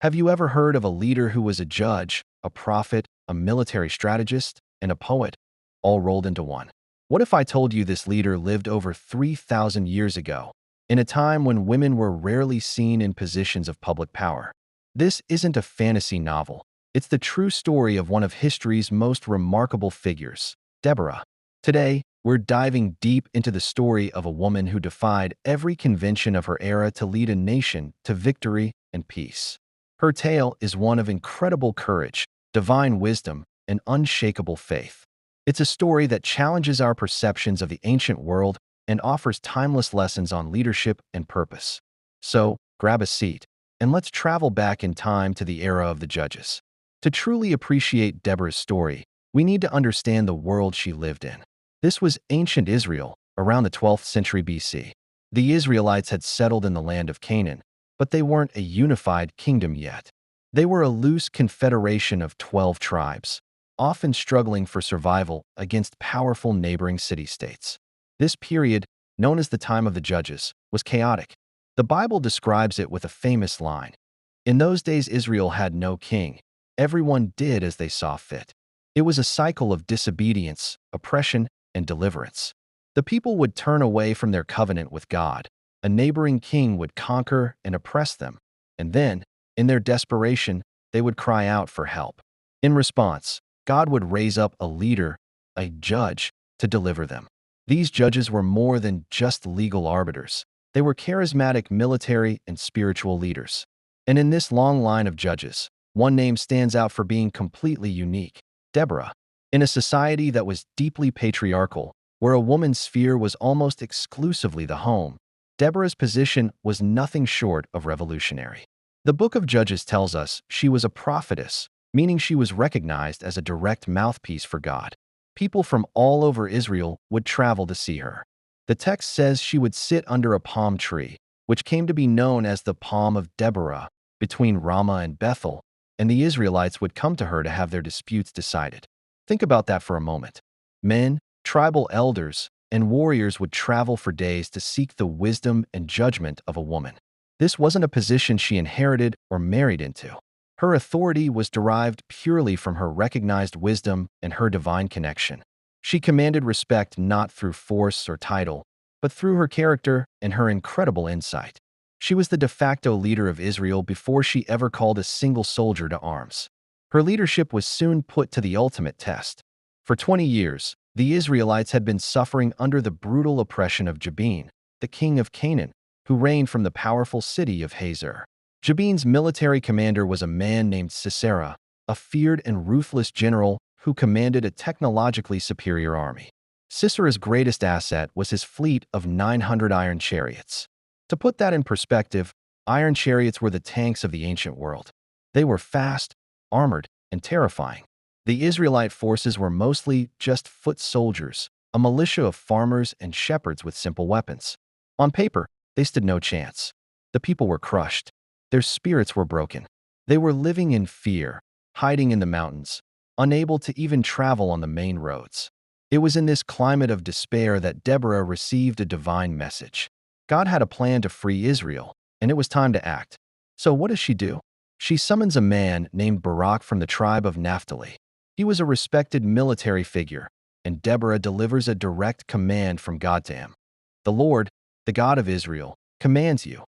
Have you ever heard of a leader who was a judge, a prophet, a military strategist, and a poet, all rolled into one? What if I told you this leader lived over 3,000 years ago, in a time when women were rarely seen in positions of public power? This isn't a fantasy novel. It's the true story of one of history's most remarkable figures, Deborah. Today, we're diving deep into the story of a woman who defied every convention of her era to lead a nation to victory and peace. Her tale is one of incredible courage, divine wisdom, and unshakable faith. It's a story that challenges our perceptions of the ancient world and offers timeless lessons on leadership and purpose. So, grab a seat, and let's travel back in time to the era of the judges. To truly appreciate Deborah's story, we need to understand the world she lived in. This was ancient Israel, around the 12th century BC. The Israelites had settled in the land of Canaan, but they weren't a unified kingdom yet. They were a loose confederation of 12 tribes, often struggling for survival against powerful neighboring city-states. This period, known as the time of the Judges, was chaotic. The Bible describes it with a famous line: "In those days Israel had no king. Everyone did as they saw fit." It was a cycle of disobedience, oppression, and deliverance. The people would turn away from their covenant with God. A neighboring king would conquer and oppress them, and then, in their desperation, they would cry out for help. In response, God would raise up a leader, a judge, to deliver them. These judges were more than just legal arbiters. They were charismatic military and spiritual leaders. And in this long line of judges, one name stands out for being completely unique: Deborah. In a society that was deeply patriarchal, where a woman's sphere was almost exclusively the home, Deborah's position was nothing short of revolutionary. The book of Judges tells us she was a prophetess, meaning she was recognized as a direct mouthpiece for God. People from all over Israel would travel to see her. The text says she would sit under a palm tree, which came to be known as the Palm of Deborah, between Ramah and Bethel, and the Israelites would come to her to have their disputes decided. Think about that for a moment. Men, tribal elders, and warriors would travel for days to seek the wisdom and judgment of a woman. This wasn't a position she inherited or married into. Her authority was derived purely from her recognized wisdom and her divine connection. She commanded respect not through force or title, but through her character and her incredible insight. She was the de facto leader of Israel before she ever called a single soldier to arms. Her leadership was soon put to the ultimate test. For 20 years, the Israelites had been suffering under the brutal oppression of Jabin, the king of Canaan, who reigned from the powerful city of Hazor. Jabin's military commander was a man named Sisera, a feared and ruthless general who commanded a technologically superior army. Sisera's greatest asset was his fleet of 900 iron chariots. To put that in perspective, iron chariots were the tanks of the ancient world. They were fast, armored, and terrifying. The Israelite forces were mostly just foot soldiers, a militia of farmers and shepherds with simple weapons. On paper, they stood no chance. The people were crushed. Their spirits were broken. They were living in fear, hiding in the mountains, unable to even travel on the main roads. It was in this climate of despair that Deborah received a divine message. God had a plan to free Israel, and it was time to act. So what does she do? She summons a man named Barak from the tribe of Naphtali. He was a respected military figure, and Deborah delivers a direct command from God to him. "The Lord, the God of Israel, commands you.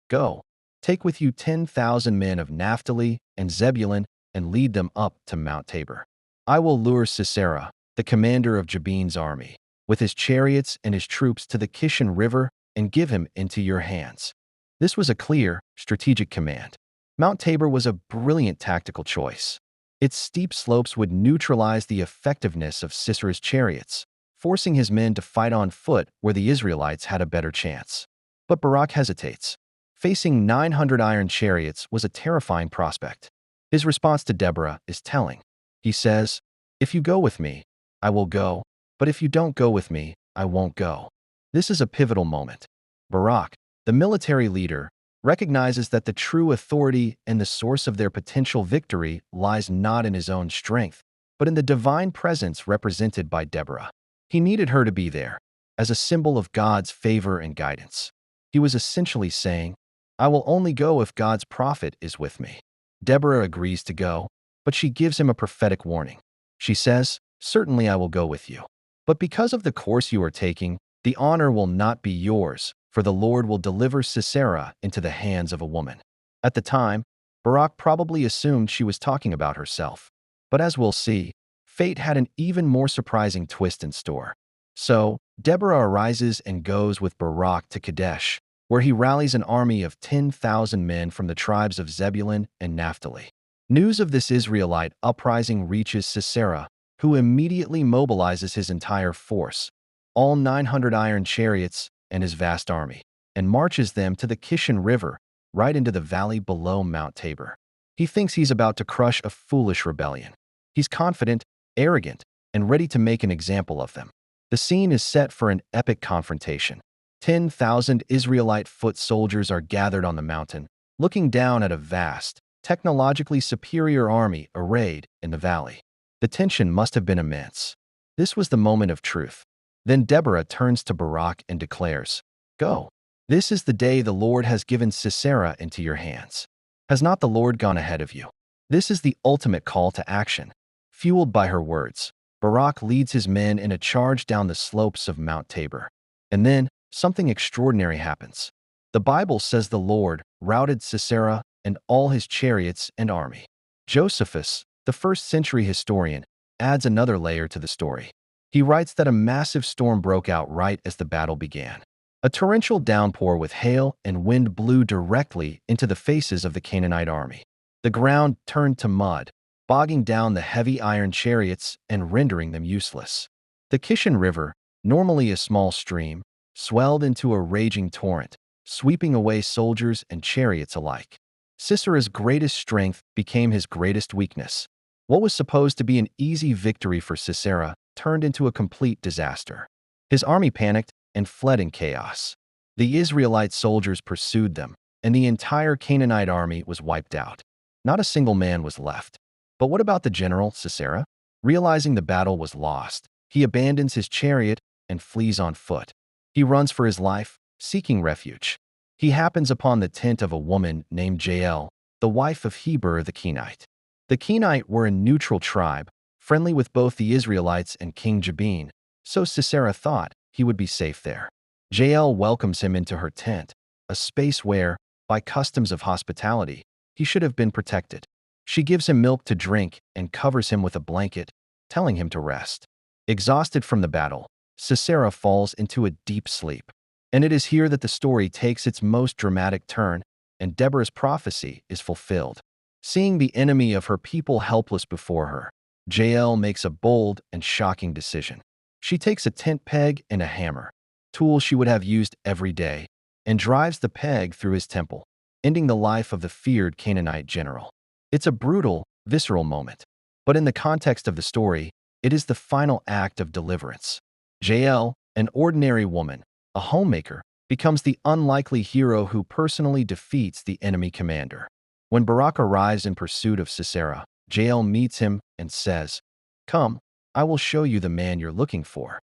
Go, take with you 10,000 men of Naphtali and Zebulun and lead them up to Mount Tabor. I will lure Sisera, the commander of Jabin's army, with his chariots and his troops to the Kishon River and give him into your hands." This was a clear, strategic command. Mount Tabor was a brilliant tactical choice. Its steep slopes would neutralize the effectiveness of Sisera's chariots, forcing his men to fight on foot where the Israelites had a better chance. But Barak hesitates. Facing 900 iron chariots was a terrifying prospect. His response to Deborah is telling. He says, "If you go with me, I will go, but if you don't go with me, I won't go." This is a pivotal moment. Barak, the military leader, recognizes that the true authority and the source of their potential victory lies not in his own strength, but in the divine presence represented by Deborah. He needed her to be there, as a symbol of God's favor and guidance. He was essentially saying, "I will only go if God's prophet is with me." Deborah agrees to go, but she gives him a prophetic warning. She says, "Certainly I will go with you. But because of the course you are taking, the honor will not be yours, for the Lord will deliver Sisera into the hands of a woman." At the time, Barak probably assumed she was talking about herself. But as we'll see, fate had an even more surprising twist in store. So, Deborah arises and goes with Barak to Kadesh, where he rallies an army of 10,000 men from the tribes of Zebulun and Naphtali. News of this Israelite uprising reaches Sisera, who immediately mobilizes his entire force, all 900 iron chariots and his vast army, and marches them to the Kishon River, right into the valley below Mount Tabor. He thinks he's about to crush a foolish rebellion. He's confident, arrogant, and ready to make an example of them. The scene is set for an epic confrontation. 10,000 Israelite foot soldiers are gathered on the mountain, looking down at a vast, technologically superior army arrayed in the valley. The tension must have been immense. This was the moment of truth. Then Deborah turns to Barak and declares, "Go. This is the day the Lord has given Sisera into your hands. Has not the Lord gone ahead of you?" This is the ultimate call to action. Fueled by her words, Barak leads his men in a charge down the slopes of Mount Tabor. And then, something extraordinary happens. The Bible says the Lord routed Sisera and all his chariots and army. Josephus, the first-century historian, adds another layer to the story. He writes that a massive storm broke out right as the battle began. A torrential downpour with hail and wind blew directly into the faces of the Canaanite army. The ground turned to mud, bogging down the heavy iron chariots and rendering them useless. The Kishon River, normally a small stream, swelled into a raging torrent, sweeping away soldiers and chariots alike. Sisera's greatest strength became his greatest weakness. What was supposed to be an easy victory for Sisera turned into a complete disaster. His army panicked and fled in chaos. The Israelite soldiers pursued them, and the entire Canaanite army was wiped out. Not a single man was left. But what about the general, Sisera? Realizing the battle was lost, he abandons his chariot and flees on foot. He runs for his life, seeking refuge. He happens upon the tent of a woman named Jael, the wife of Heber the Kenite. The Kenite were a neutral tribe, friendly with both the Israelites and King Jabin, so Sisera thought he would be safe there. Jael welcomes him into her tent, a space where, by customs of hospitality, he should have been protected. She gives him milk to drink and covers him with a blanket, telling him to rest. Exhausted from the battle, Sisera falls into a deep sleep. And it is here that the story takes its most dramatic turn, and Deborah's prophecy is fulfilled. Seeing the enemy of her people helpless before her, Jael makes a bold and shocking decision. She takes a tent peg and a hammer, tools she would have used every day, and drives the peg through his temple, ending the life of the feared Canaanite general. It's a brutal, visceral moment, but in the context of the story, it is the final act of deliverance. Jael, an ordinary woman, a homemaker, becomes the unlikely hero who personally defeats the enemy commander. When Barak arrives in pursuit of Sisera, Jael meets him and says, "Come, I will show you the man you're looking for."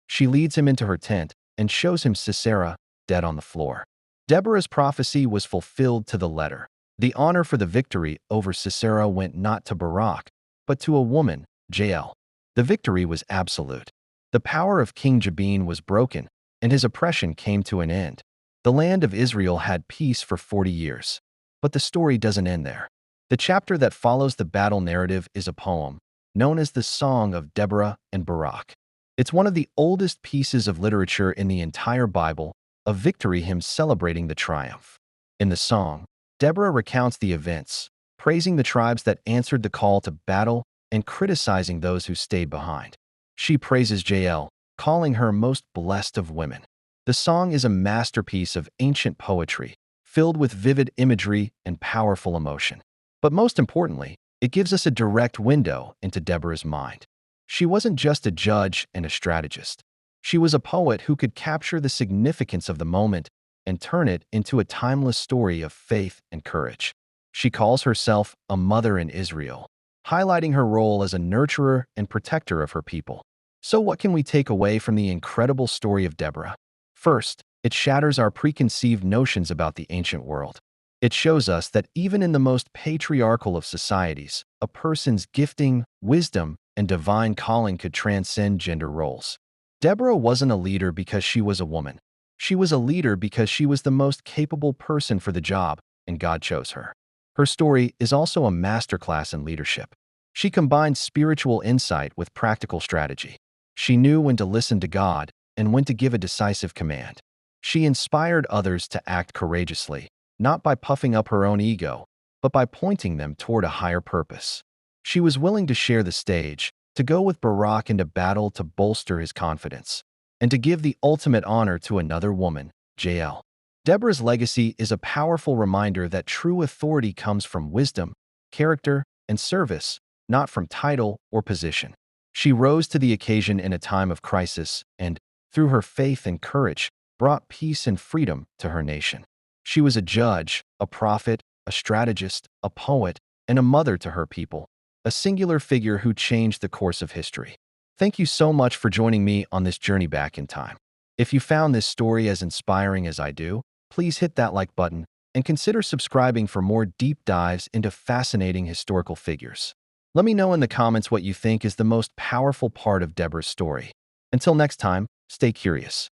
She leads him into her tent and shows him Sisera dead on the floor. Deborah's prophecy was fulfilled to the letter. The honor for the victory over Sisera went not to Barak, but to a woman, Jael. The victory was absolute. The power of King Jabin was broken, and his oppression came to an end. The land of Israel had peace for 40 years. But the story doesn't end there. The chapter that follows the battle narrative is a poem, known as the Song of Deborah and Barak. It's one of the oldest pieces of literature in the entire Bible, a victory hymn celebrating the triumph. In the song, Deborah recounts the events, praising the tribes that answered the call to battle and criticizing those who stayed behind. She praises Jael, calling her most blessed of women. The song is a masterpiece of ancient poetry, filled with vivid imagery and powerful emotion. But most importantly, it gives us a direct window into Deborah's mind. She wasn't just a judge and a strategist. She was a poet who could capture the significance of the moment and turn it into a timeless story of faith and courage. She calls herself a mother in Israel, highlighting her role as a nurturer and protector of her people. So what can we take away from the incredible story of Deborah? First, it shatters our preconceived notions about the ancient world. It shows us that even in the most patriarchal of societies, a person's gifting, wisdom, and divine calling could transcend gender roles. Deborah wasn't a leader because she was a woman. She was a leader because she was the most capable person for the job, and God chose her. Her story is also a masterclass in leadership. She combined spiritual insight with practical strategy. She knew when to listen to God and when to give a decisive command. She inspired others to act courageously, not by puffing up her own ego, but by pointing them toward a higher purpose. She was willing to share the stage, to go with Barak into battle to bolster his confidence, and to give the ultimate honor to another woman, Jael. Deborah's legacy is a powerful reminder that true authority comes from wisdom, character, and service, not from title or position. She rose to the occasion in a time of crisis and, through her faith and courage, brought peace and freedom to her nation. She was a judge, a prophet, a strategist, a poet, and a mother to her people, a singular figure who changed the course of history. Thank you so much for joining me on this journey back in time. If you found this story as inspiring as I do, please hit that like button and consider subscribing for more deep dives into fascinating historical figures. Let me know in the comments what you think is the most powerful part of Deborah's story. Until next time, stay curious.